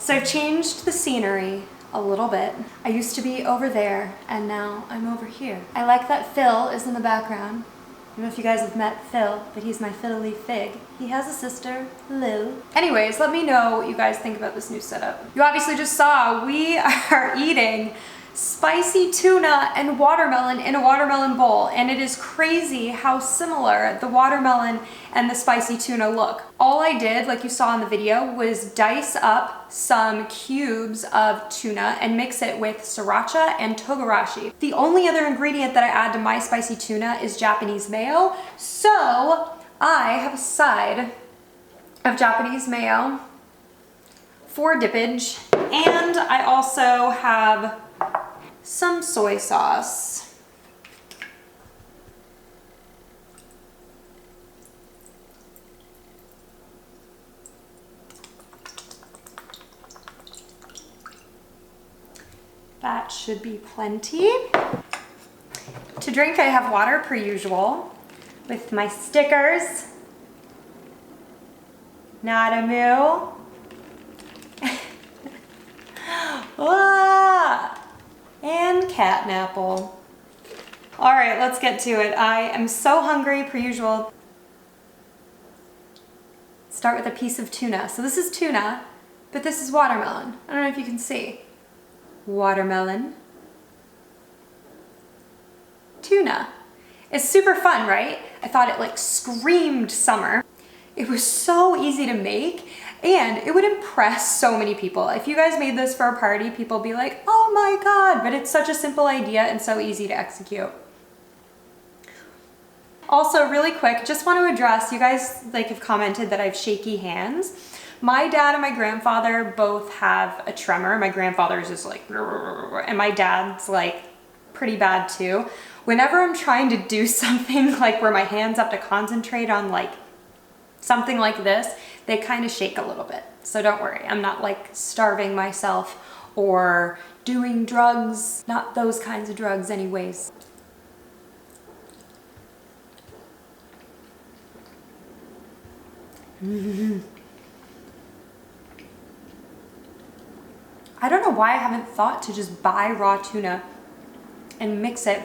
So I've changed the scenery a little bit. I used to be over there and now I'm over here. I like that Phil is in the background. I don't know if you guys have met Phil, but he's my fiddly fig. He has a sister, Lil. Anyways, let me know what you guys think about this new setup. You obviously just saw we are eating spicy tuna and watermelon in a watermelon bowl, and it is crazy how similar the watermelon and the spicy tuna look. All I did, like you saw in the video, was dice up some cubes of tuna and mix it with sriracha and togarashi. The only other ingredient that I add to my spicy tuna is Japanese mayo, so I have a side of Japanese mayo for dippage, and I also have some soy sauce. That should be plenty. To drink, I have water per usual with my stickers. Not a moo. And catnapple. All right, let's get to it. I am so hungry per usual. Start with a piece of tuna. So this is tuna, but this is watermelon. I don't know if you can see. Watermelon. Tuna. It's super fun, right? I thought it like screamed summer. It was so easy to make, and it would impress so many people. If you guys made this for a party, people be like, oh my God, but it's such a simple idea and so easy to execute. Also, really quick, just want to address, you guys like have commented that I have shaky hands. My dad and my grandfather both have a tremor. My grandfather's just like, and my dad's like pretty bad too. Whenever I'm trying to do something like where my hands have to concentrate on like something like this, they kind of shake a little bit. So don't worry, I'm not like starving myself or doing drugs, not those kinds of drugs anyways. I don't know why I haven't thought to just buy raw tuna and mix it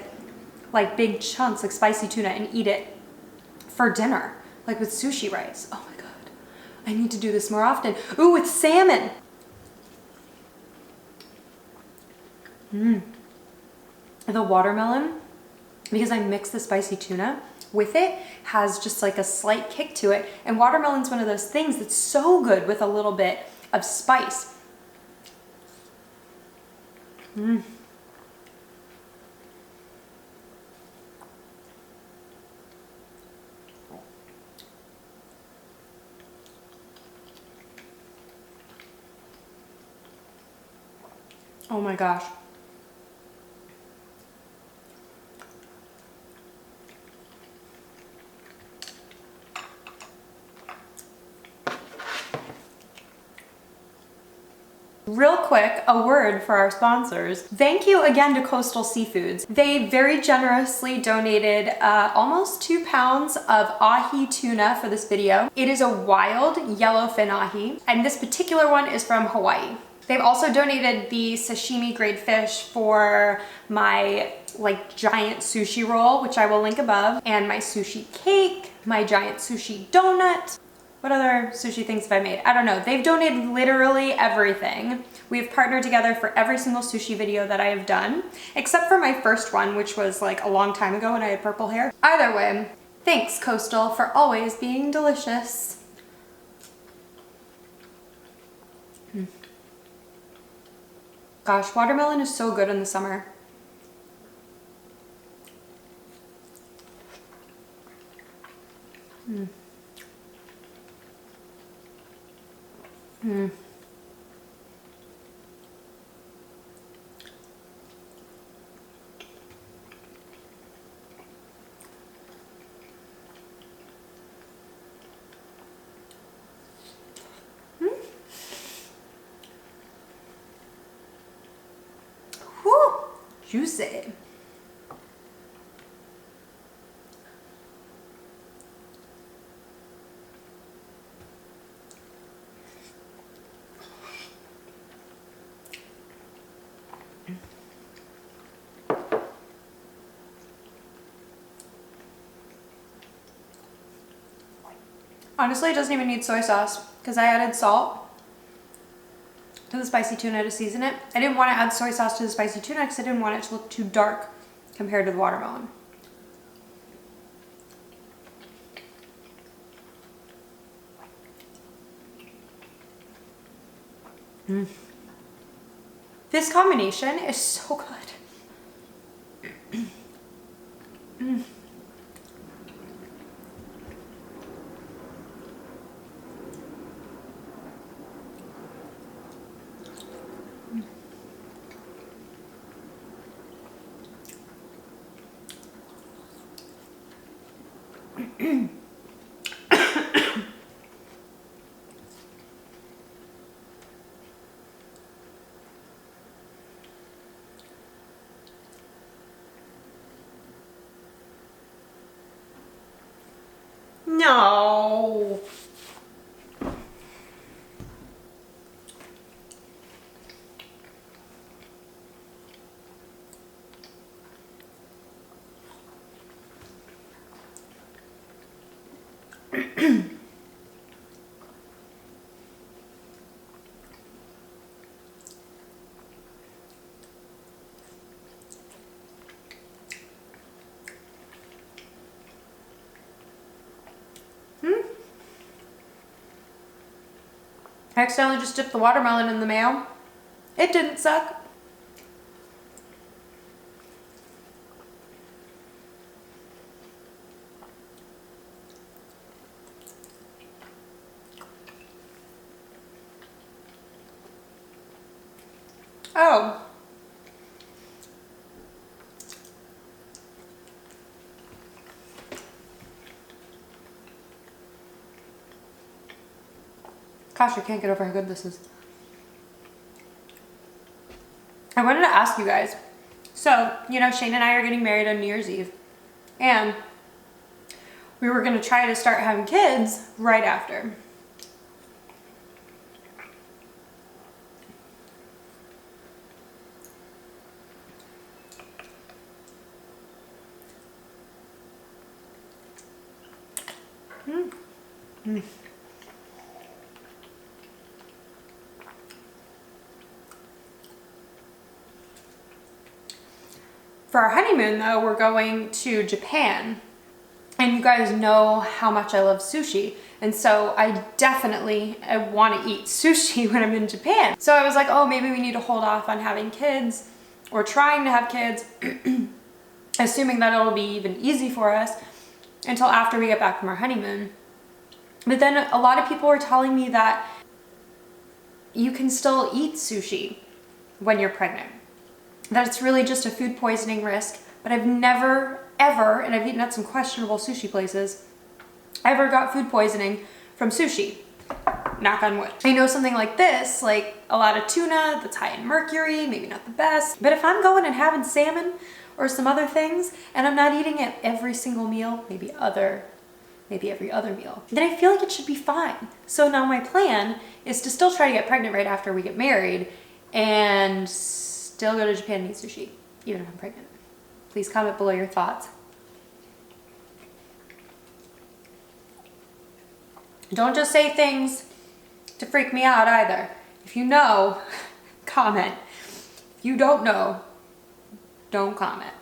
like big chunks, like spicy tuna, and eat it for dinner, like with sushi rice. Oh my God, I need to do this more often. Ooh, with salmon. The watermelon, because I mixed the spicy tuna with it, has just like a slight kick to it. And watermelon's one of those things that's so good with a little bit of spice. Oh my gosh. Real quick, a word for our sponsors. Thank you again to Coastal Seafoods. They very generously donated almost 2 pounds of ahi tuna for this video. It is a wild yellowfin ahi, and this particular one is from Hawaii. They've also donated the sashimi grade fish for my like giant sushi roll, which I will link above, and my sushi cake, my giant sushi donut. What other sushi things have I made? I don't know. They've donated literally everything. We have partnered together for every single sushi video that I have done, except for my first one, which was like a long time ago when I had purple hair. Either way, thanks Coastal for always being delicious. Gosh, watermelon is so good in the summer. Whew, juicy. Honestly, it doesn't even need soy sauce because I added salt to the spicy tuna to season it. I didn't want to add soy sauce to the spicy tuna because I didn't want it to look too dark compared to the watermelon. This combination is so good. No. I accidentally just dipped the watermelon in the mayo. It didn't suck. Oh. Gosh, I can't get over how good this is. I wanted to ask you guys. So, you know, Shane and I are getting married on New Year's Eve. And we were going to try to start having kids right after. For our honeymoon, though, we're going to Japan. And you guys know how much I love sushi. And so I want to eat sushi when I'm in Japan. So I was like, oh, maybe we need to hold off on having kids or trying to have kids, assuming that it'll be even easy for us until after we get back from our honeymoon. But then a lot of people were telling me that you can still eat sushi when you're pregnant. That it's really just a food poisoning risk, but I've never, ever, and I've eaten at some questionable sushi places, ever got food poisoning from sushi. Knock on wood. I know something like this, like a lot of tuna that's high in mercury, maybe not the best, but if I'm going and having salmon or some other things, and I'm not eating it every single meal, maybe every other meal, then I feel like it should be fine. So now my plan is to still try to get pregnant right after we get married and still go to Japan and eat sushi, even if I'm pregnant. Please comment below your thoughts. Don't just say things to freak me out either. If you know, comment. If you don't know, don't comment.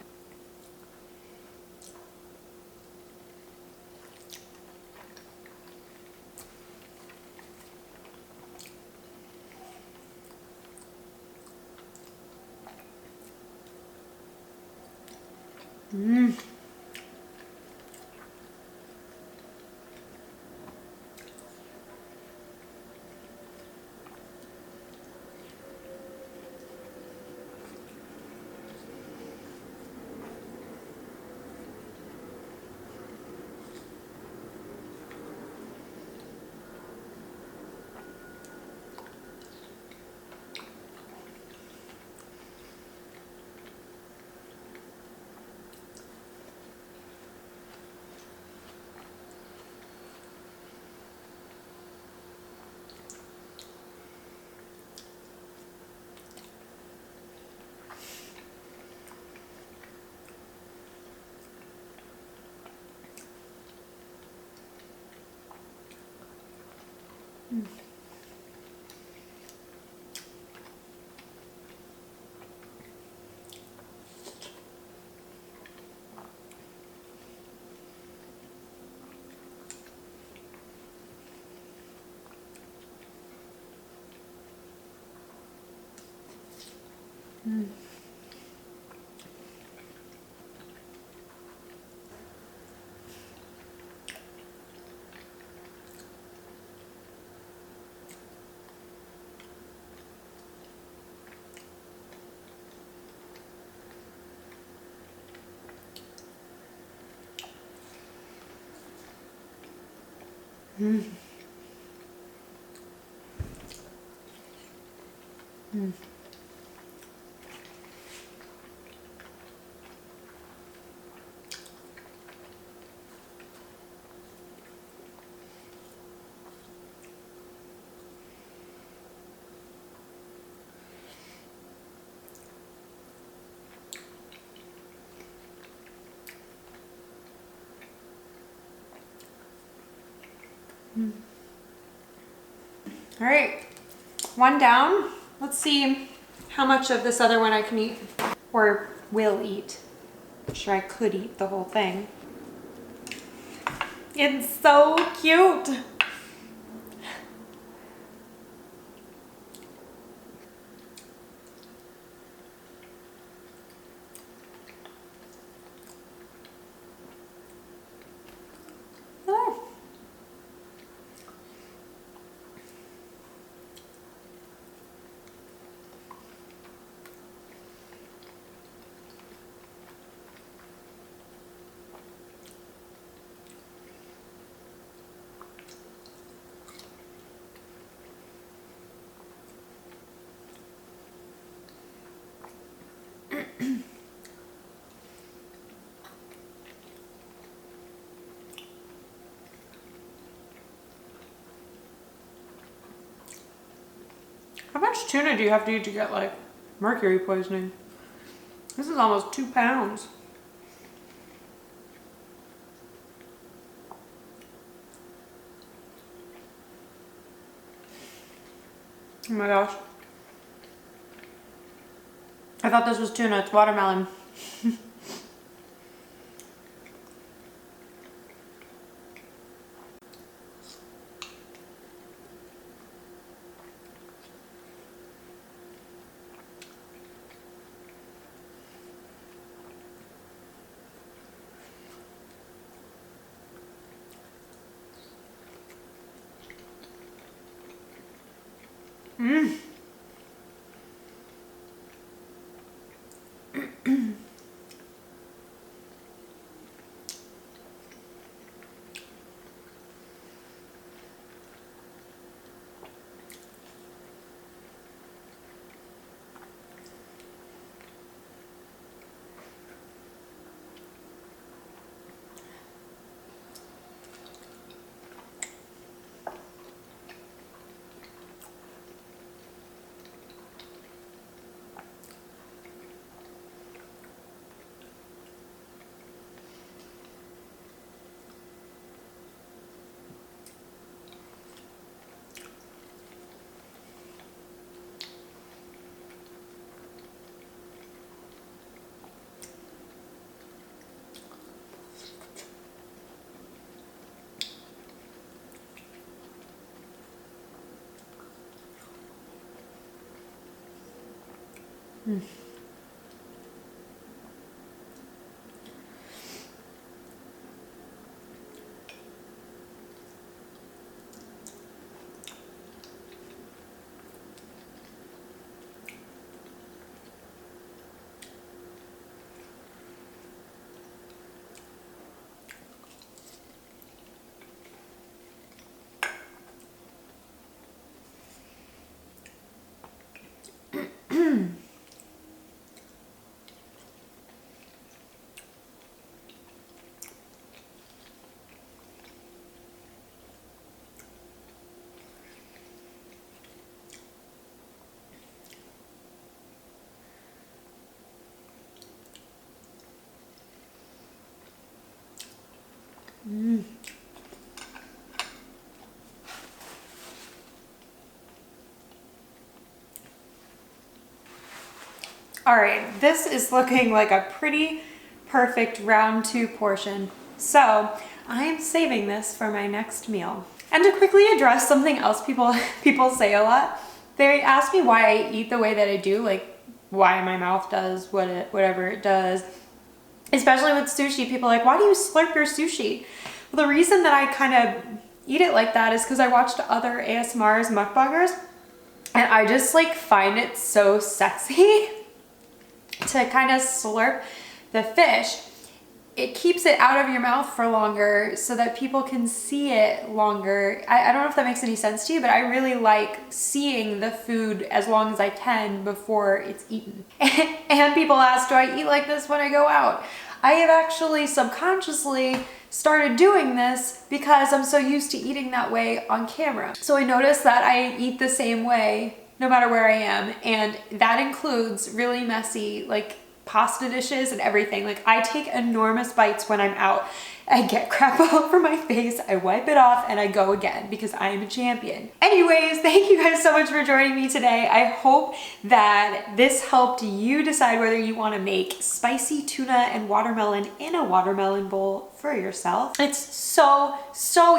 Mm. Mm. Mm. All right, one down. Let's see how much of this other one I can eat or will eat. I'm sure I could eat the whole thing. It's so cute. Oh. How much tuna do you have to eat to get like mercury poisoning? This is almost 2 pounds. Oh my gosh. I thought this was tuna, it's watermelon. Mmm. Mm. Mm. All right, this is looking like a pretty perfect round 2 portion. So I'm saving this for my next meal. And to quickly address something else people say a lot, they ask me why I eat the way that I do, like why my mouth does whatever it does. Especially with sushi, people are like, why do you slurp your sushi? Well, the reason that I kind of eat it like that is because I watched other ASMRs, mukbangers, and I just like find it so sexy to kind of slurp the fish. It keeps it out of your mouth for longer so that people can see it longer. I don't know if that makes any sense to you, but I really like seeing the food as long as I can before it's eaten. And people ask, do I eat like this when I go out? I have actually subconsciously started doing this because I'm so used to eating that way on camera. So I noticed that I eat the same way no matter where I am, and that includes really messy, like, pasta dishes and everything. Like, I take enormous bites when I'm out. I get crap all over my face, I wipe it off, and I go again because I am a champion. Anyways, thank you guys so much for joining me today. I hope that this helped you decide whether you want to make spicy tuna and watermelon in a watermelon bowl for yourself. It's so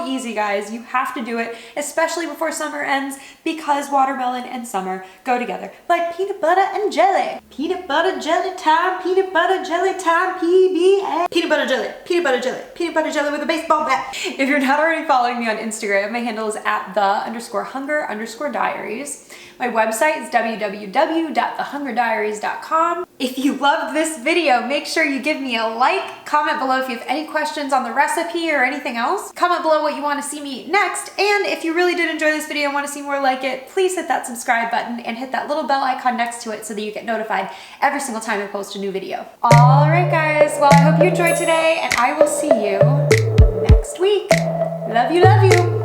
easy, guys. You have to do it, especially before summer ends, because watermelon and summer go together like peanut butter and jelly. Peanut butter jelly time, peanut butter jelly time, PBA. Peanut butter jelly, peanut butter jelly, peanut butter jelly with a baseball bat. If you're not already following me on Instagram, my handle is at @the_hunger_diaries. My website is www.thehungerdiaries.com. If you loved this video, make sure you give me a like, comment below if you have any questions on the recipe or anything else. Comment below what you want to see me eat next. And if you really did enjoy this video and want to see more like it, please hit that subscribe button and hit that little bell icon next to it so that you get notified every single time I post a new video. All right, guys. Well, I hope you enjoyed today, and I will see you next week. Love you, love you.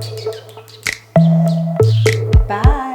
Bye.